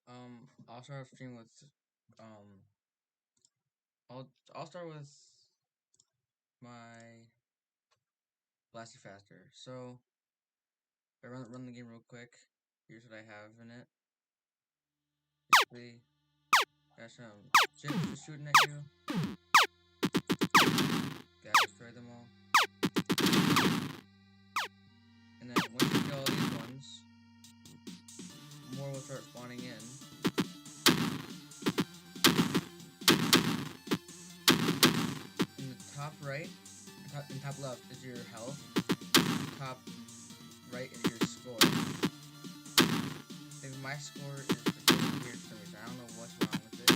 I'll start off stream with um I'll start with my Blasty Faster. So if I run the game real quick. Here's what I have in it. Basically, got some ships just shooting at you. Gotta destroy them all. And then once you kill all these ones, more will start spawning in. In the top right and top left is your health. Top right is your score. I think my score is really weird for some reason. I don't know what's wrong with it.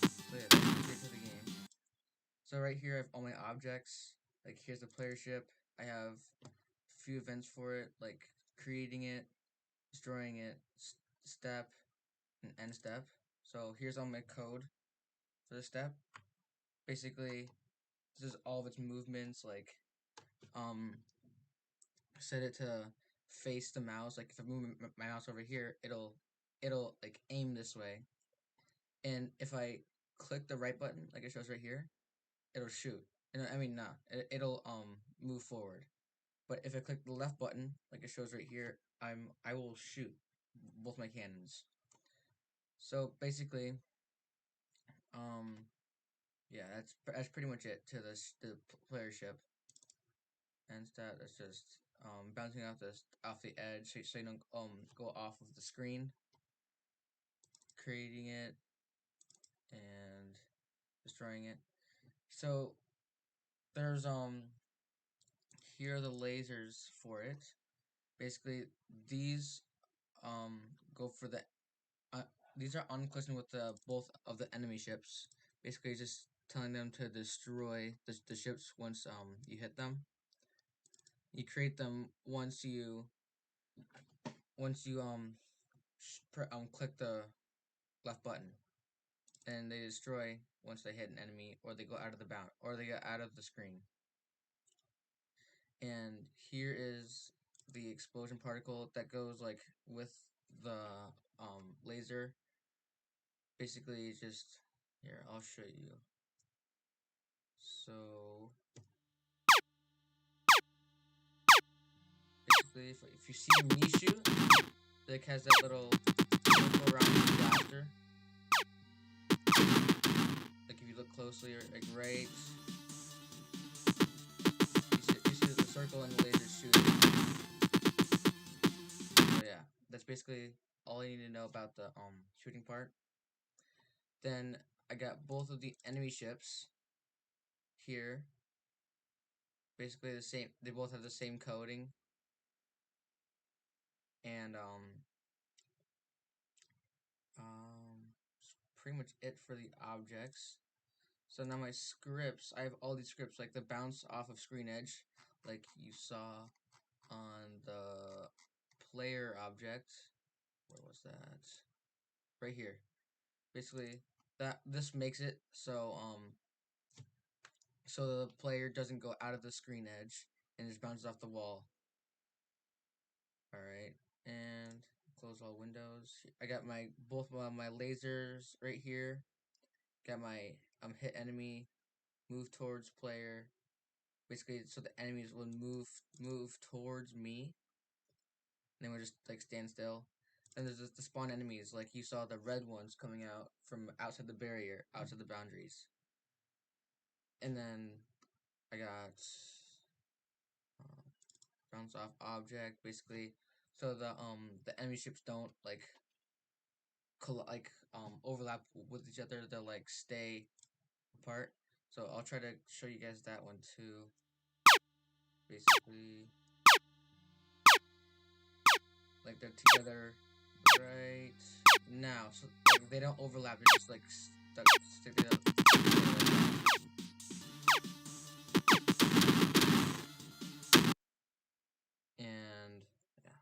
So yeah, that's the trick to the game. So right here I have all my objects. Like here's the player ship. I have a few events for it, like creating it, destroying it, step, and end step. So here's all my code for the step. Basically, this is all of its movements. Like, set it to face the mouse. Like if I move my mouse over here, it'll like aim this way. And if I click the right button, like it shows right here, it'll shoot. And I mean, nah, it'll move forward. But if I click the left button, like it shows right here, I will shoot both my cannons. So basically, yeah, that's pretty much it to the player ship. And that's just bouncing off the edge, so you don't go off of the screen. Creating it and destroying it. So there's here are the lasers for it. Basically, these go for the these are uncollision with both of the enemy ships. Basically, just telling them to destroy the ships once you hit them. You create them once you click the left button, and they destroy once they hit an enemy, or they go out of the bound, or they get out of the screen. And here is the explosion particle that goes like with the laser. Basically, just here, I'll show you. So basically, if you see me shoot, it has that little circle around the blaster. Like if you look closely, or like right, you see the circle and the laser shooting. So yeah, that's basically all you need to know about the shooting part. Then I got both of the enemy ships here. Basically the same. They both have the same coding, and pretty much it for the objects. So now my scripts, I have all these scripts, like the bounce off of screen edge, like you saw on the player object. Where was that? Right here. Basically, this makes it so the player doesn't go out of the screen edge and just bounces off the wall. All right, and close all windows. I got both my lasers right here. Got my hit enemy, move towards player. Basically, so the enemies will move towards me. And then we'll just like stand still. Then there's the spawn enemies, like you saw the red ones coming out from outside the barrier, outside the boundaries. And then I got bounce off object, basically, so the enemy ships don't overlap with each other. They'll like stay apart. So I'll try to show you guys that one too. Basically, like they're together right now, so like, they don't overlap. They're just like stick together. And yeah,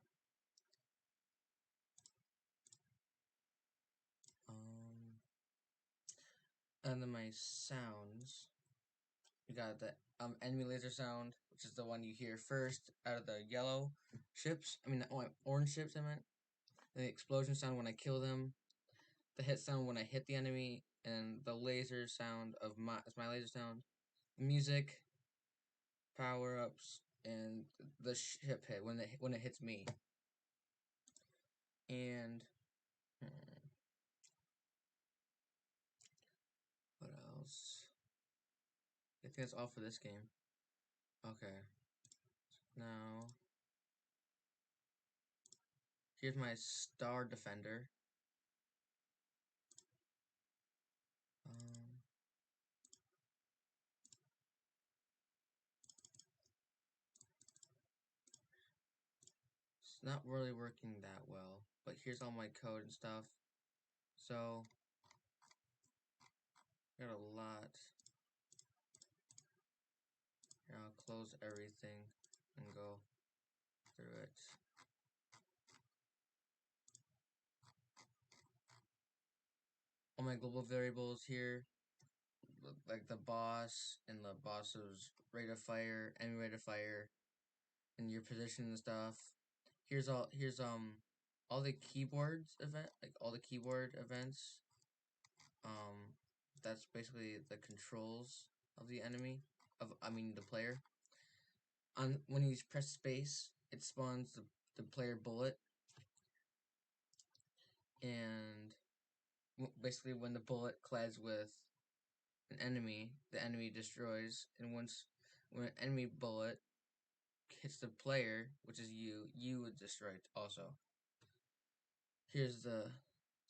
and then my sounds. You got the enemy laser sound, which is the one you hear first out of the yellow ships. I mean, orange ships. I meant the explosion sound when I kill them, the hit sound when I hit the enemy, and the laser sound of my laser sound. Music, power ups, and the ship hit when it hits me. And what else? I think that's all for this game. Okay. Now here's my Star Defender. Um, it's not really working that well, but here's all my code and stuff. So got a lot. Here, I'll close everything and go through it. All my global variables here, like the boss and the boss's rate of fire, enemy rate of fire, and your position and stuff. Here's all the keyboards event, like all the keyboard events. That's basically the controls of the enemy, I mean the player. On when you press space, it spawns the player bullet, and basically when the bullet collides with an enemy, the enemy destroys. And when an enemy bullet hits the player, which is you would destroy it also. Here's the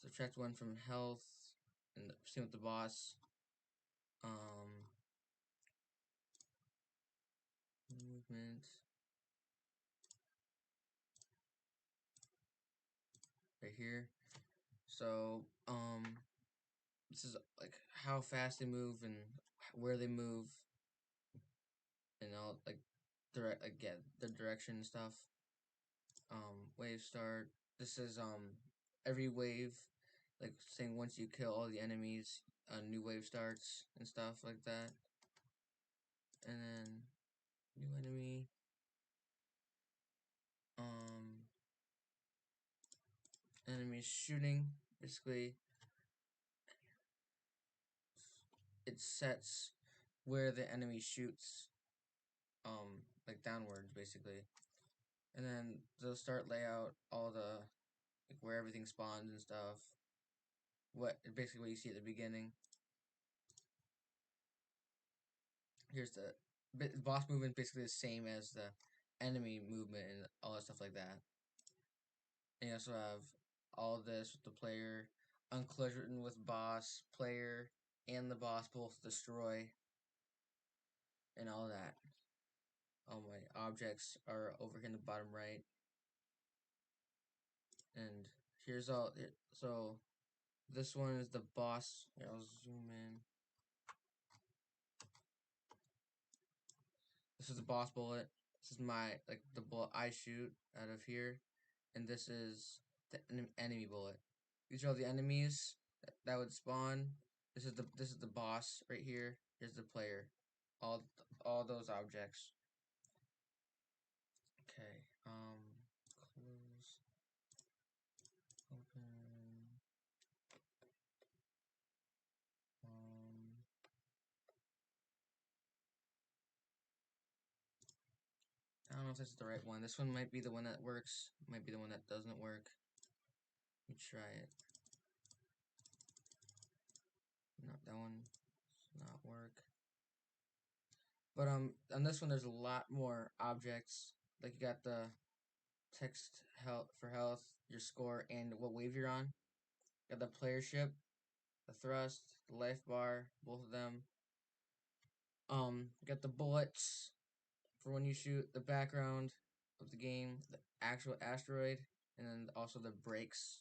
subtract one from health, and same with the boss. Movement right here. So this is like how fast they move and where they move, and all like direct again the direction and stuff. Wave start. This is every wave, like saying once you kill all the enemies, a new wave starts and stuff like that. And then new enemy. Enemy shooting. Basically, it sets where the enemy shoots, like downwards basically. And then they'll start layout all the like where everything spawns and stuff. Basically what you see at the beginning. Here's the boss movement, basically the same as the enemy movement and all that stuff like that. And you also have all this with the player, uncollision with boss, player, and the boss both destroy, and all that. All my objects are over here in the bottom right. And here's all. So this one is the boss. Here, I'll zoom in. This is the boss bullet. This is my the bullet I shoot out of here, and this is the enemy bullet. These are all the enemies that would spawn. This is the boss right here. Here's the player. All those objects. Okay. Close. Open. I don't know if this is the right one. This one might be the one that works. Might be the one that doesn't work. Let me try it. Not that one. Does not work. But on this one there's a lot more objects. Like you got the text health for health, your score, and what wave you're on. You got the player ship, the thrust, the life bar, both of them. You got the bullets for when you shoot, the background of the game, the actual asteroid, and then also the brakes.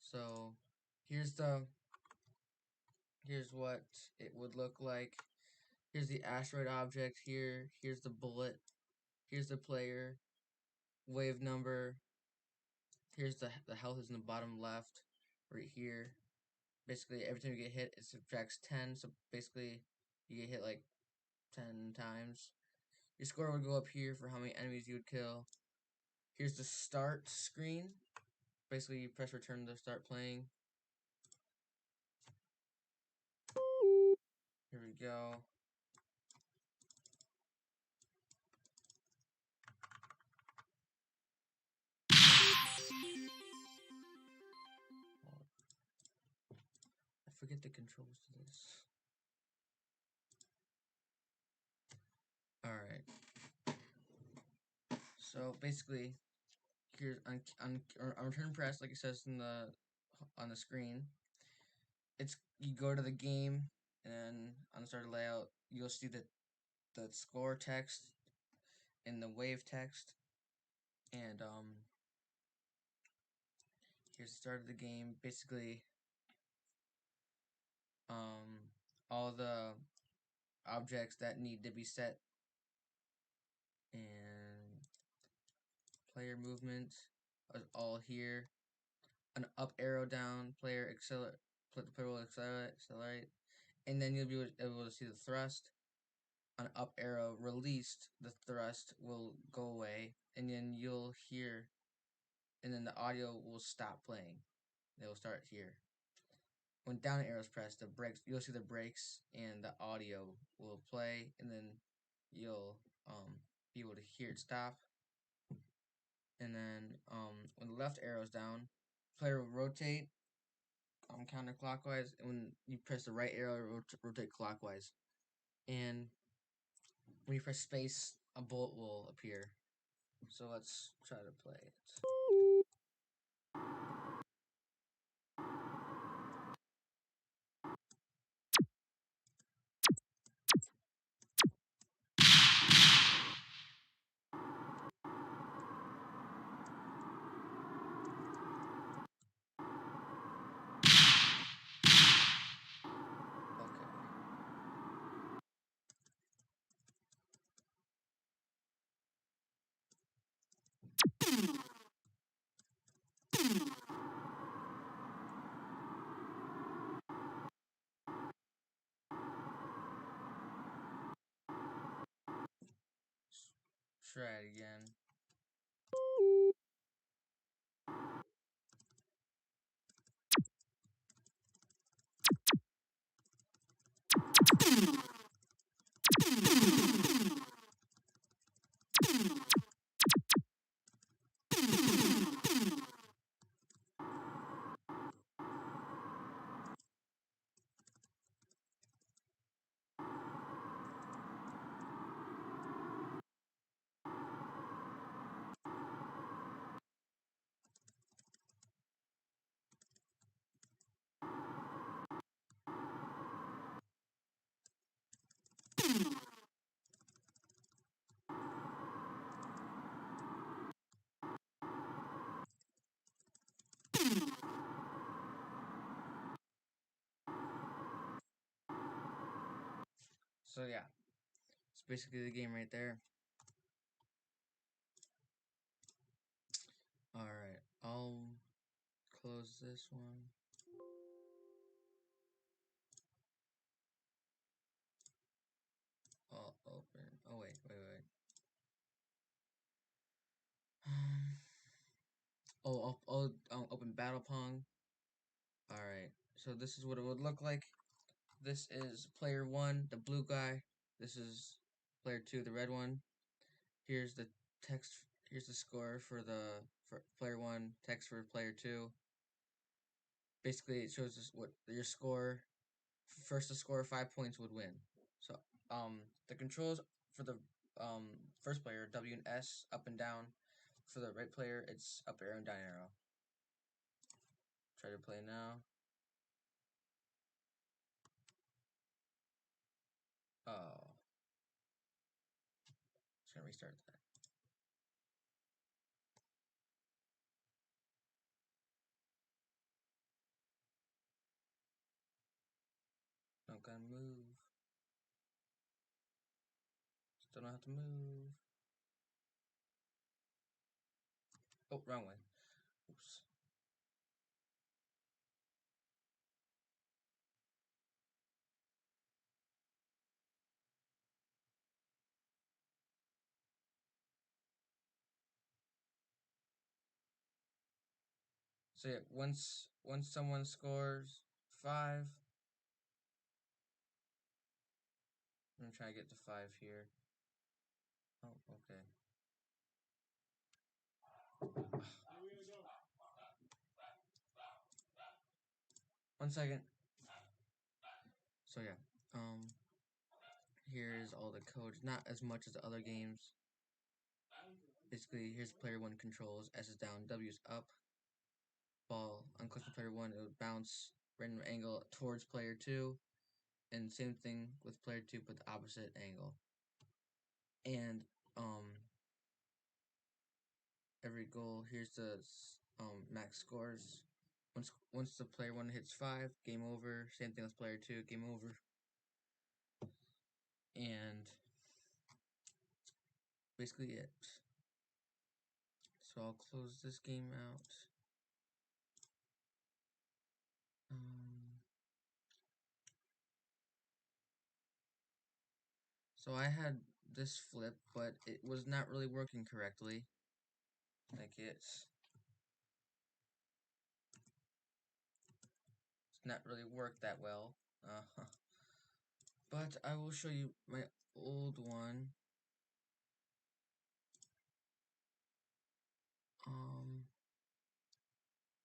So here's what it would look like. Here's the asteroid object here. Here's the bullet. Here's the player. Wave number. Here's the health is in the bottom left, right here. Basically, every time you get hit, it subtracts 10. So basically, you get hit like 10 times. Your score would go up here for how many enemies you would kill. Here's the start screen. Basically, you press return to start playing. Here we go. I forget the controls to this. Alright. So basically, here's on return press, like it says on the screen. It's you go to the game, and then on the starter layout, you'll see the score text and the wave text, and here's the start of the game. Basically, all the objects that need to be set, and player movement is all here. An up arrow down, player will accelerate, and then you'll be able to see the thrust. An up arrow released, the thrust will go away, and then you'll hear, and then the audio will stop playing. It will start here. When down arrow is pressed, the brakes, you'll see the brakes, and the audio will play, and then you'll be able to hear it stop. And then when the left arrow is down, player will rotate counterclockwise, and when you press the right arrow, it will rotate clockwise. And when you press space, a bullet will appear. So let's try to play it. Try it again. So yeah, it's basically the game right there. Alright, I'll close this one. I'll open. Oh wait. I'll open Battle Pong. Alright, so this is what it would look like. This is player 1, the blue guy. This is player 2, the red one. Here's the text. Here's the score for player 1. Text for player 2. Basically, it shows us what your score. First to score 5 points would win. So the controls for the first player, W and S, up and down. For the right player, it's up arrow and down arrow. Try to play now. Oh. Just gonna restart that. Not gonna move. Still don't have to move. Oh, wrong way. Oops. So yeah, once someone scores 5, I'm trying to get to 5 here. Oh, okay. One second. So yeah, here is all the code. Not as much as the other games. Basically, here's player 1 controls. S is down, W is up. Ball on clicks on player 1, it would bounce random angle towards player 2. And same thing with player 2, but the opposite angle. And every goal, here's the max scores. Once the player 1 hits 5, game over. Same thing with player 2, game over. And basically it. So I'll close this game out. So I had this flip, but it was not really working correctly. Like it's not really worked that well. But I will show you my old one.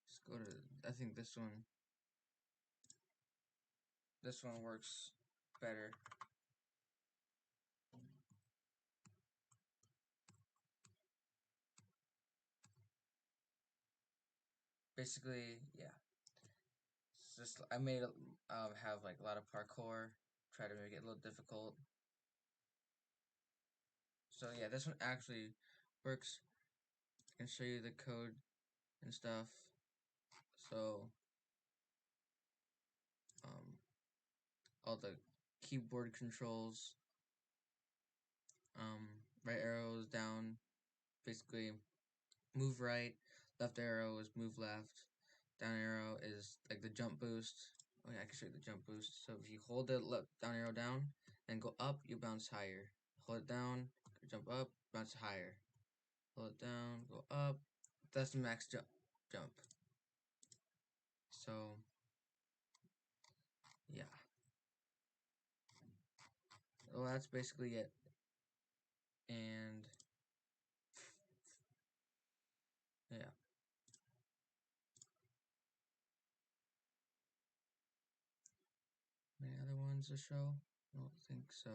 Let's go to, I think this one. This one works better. Basically, yeah. It's just I made have like a lot of parkour. Try to make it a little difficult. So yeah, this one actually works. I can show you the code and stuff. So all the keyboard controls. Right arrow is down. Basically, move right. Left arrow is move left. Down arrow is like the jump boost. Oh yeah, I can show you the jump boost. So if you hold the left down arrow down and go up, you bounce higher. Hold it down, jump up, bounce higher. Hold it down, go up. That's the max jump. So yeah. Well, that's basically it. And yeah. Any other ones to show? I don't think so.